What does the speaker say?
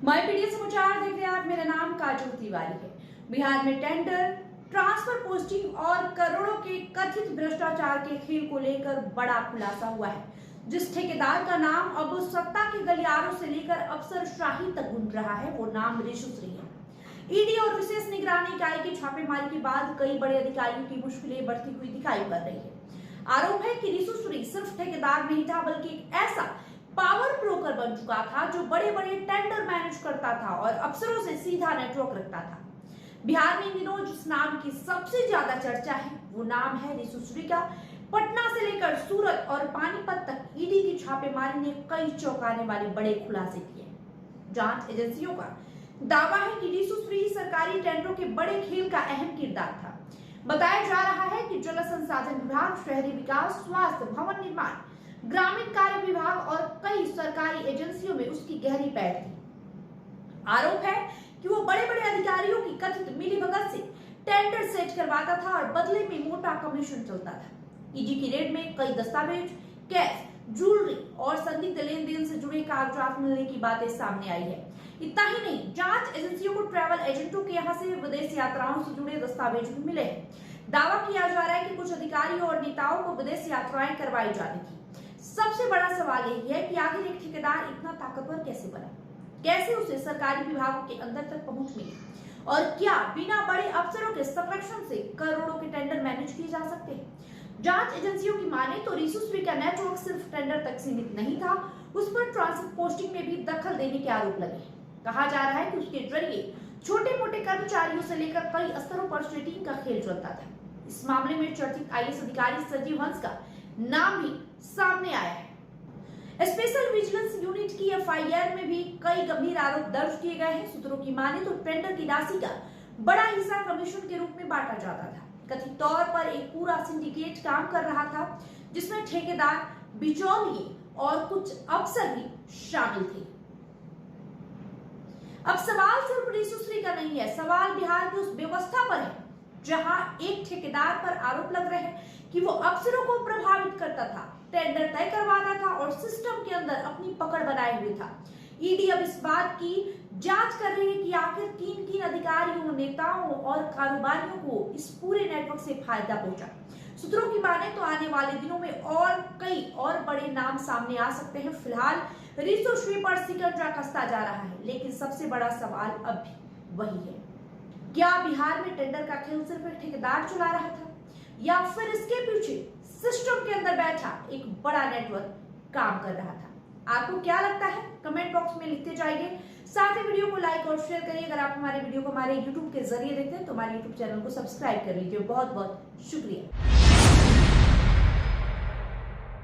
My PDS समाचार देख रहे हैं आप। मेरा नाम काजल तिवारी है। बिहार में टेंडर, ट्रांसफर पोस्टिंग और करोड़ों के कथित भ्रष्टाचार के खेल को लेकर बड़ा खुलासा हुआ है। जिस ठेकेदार का नाम अब सत्ता के गलियारों से लेकर अफसरशाही तक गूंज रहा है, वो नाम रिशु श्री है। ईडी और विशेष निगरानी इकाई की छापेमारी के बाद कई बड़े अधिकारियों की मुश्किलें बढ़ती हुई दिखाई पड़ रही है। आरोप है कि रिशु श्री सिर्फ ठेकेदार नहीं था, बल्कि एक ऐसा पावर ब्रोकर बन चुका था जो बड़े बड़े टेंडर मैनेज करता था और अफसरों से सीधा नेटवर्क रखता था। बिहार में इन दिनों जिस नाम की सबसे ज्यादा चर्चा है, वो नाम है रिशु श्री का। पटना से लेकर सूरत और पानीपत तक ईडी की छापेमारी ने कई चौंकाने वाले बड़े खुलासे किए। जांच एजेंसियों का दावा है कि रिशु श्री सरकारी टेंडरों के बड़े खेल का अहम किरदार था। बताया जा रहा है कि जल संसाधन विभाग, शहरी विकास, स्वास्थ्य, भवन निर्माण, ग्रामीण कार्य विभाग और कई सरकारी एजेंसियों में उसकी गहरी पैठ थी। आरोप है कि वो बड़े बड़े अधिकारियों की कथित मिलीभगत से टेंडर सेट करवाता था और बदले में मोटा कमीशन चलता था। ईडी की रेड में कई दस्तावेज, कैश, ज्वेलरी और संदिग्ध लेन देन से जुड़े कागजात मिलने की बातें सामने आई है। इतना ही नहीं, जांच एजेंसियों को ट्रैवल एजेंटों के यहाँ से विदेश यात्राओं से जुड़े दस्तावेज भी मिले हैं। दावा किया जा रहा है कि कुछ अधिकारियों और नेताओं को विदेश यात्राएं करवाई जाती थी। सबसे बड़ा सवाल यही है कि आखिर एक ठेकेदार इतना ताकतवर कैसे बना, कैसे उसे सरकारी विभागों के अंदर तक पहुंच मिली, और क्या बिना बड़े अफसरों के संरक्षण से करोड़ों के टेंडर मैनेज किए जा सकते हैं। जांच एजेंसियों की माने तो रिशु श्री का नेटवर्क सिर्फ टेंडर तक सीमित नहीं था, उस पर ट्रांसफर पोस्टिंग में भी दखल देने के आरोप लगे। कहा जा रहा है कि उसके जरिए छोटे मोटे कर्मचारियों से लेकर कई स्तरों पर सेटिंग का खेल चलता था। इस मामले में चर्चित आईएएस अधिकारी संजीव हंस का नाम भी सामने आया है। स्पेशल विजिलेंस यूनिट की एफआईआर में भी कई गंभीर आरोप दर्ज किए गए हैं। सूत्रों की माने तो टेंडर की राशि का बड़ा हिस्सा कमीशन के रूप में बांटा जाता था। कथित तौर पर एक पूरा सिंडिकेट काम कर रहा था, जिसमें ठेकेदार, बिचौलिए और कुछ अफसर भी शामिल थे। अब सवाल सिर्फ रिशु श्री का नहीं है, सवाल बिहार की उस व्यवस्था पर है जहां एक ठेकेदार पर आरोप लग रहे हैं कि वो अफसरों को प्रभावित करता था, टेंडर तय करवाता था और सिस्टम के अंदर अपनी पकड़ बनाए हुए था। ईडी अब इस बात की जांच कर रही है कि आखिर किन किन अधिकारियों, नेताओं और कारोबारियों को इस पूरे नेटवर्क से फायदा पहुंचा। सूत्रों की माने तो आने वाले दिनों में और कई और बड़े नाम सामने आ सकते हैं। फिलहाल रिशु श्री पर शिकंजा कसता जा रहा है, लेकिन सबसे बड़ा सवाल अब भी वही है, क्या बिहार में टेंडर का खेल सिर्फ एक ठेकेदार चला रहा था, या फिर इसके पीछे सिस्टम के अंदर बैठा एक बड़ा नेटवर्क काम कर रहा था। आपको क्या लगता है, कमेंट बॉक्स में लिखते जाइए। साथ ही वीडियो को लाइक और शेयर करिए। अगर आप हमारे वीडियो को हमारे YouTube के जरिए देखते हैं तो हमारे YouTube चैनल को सब्सक्राइब कर लीजिए। बहुत बहुत शुक्रिया।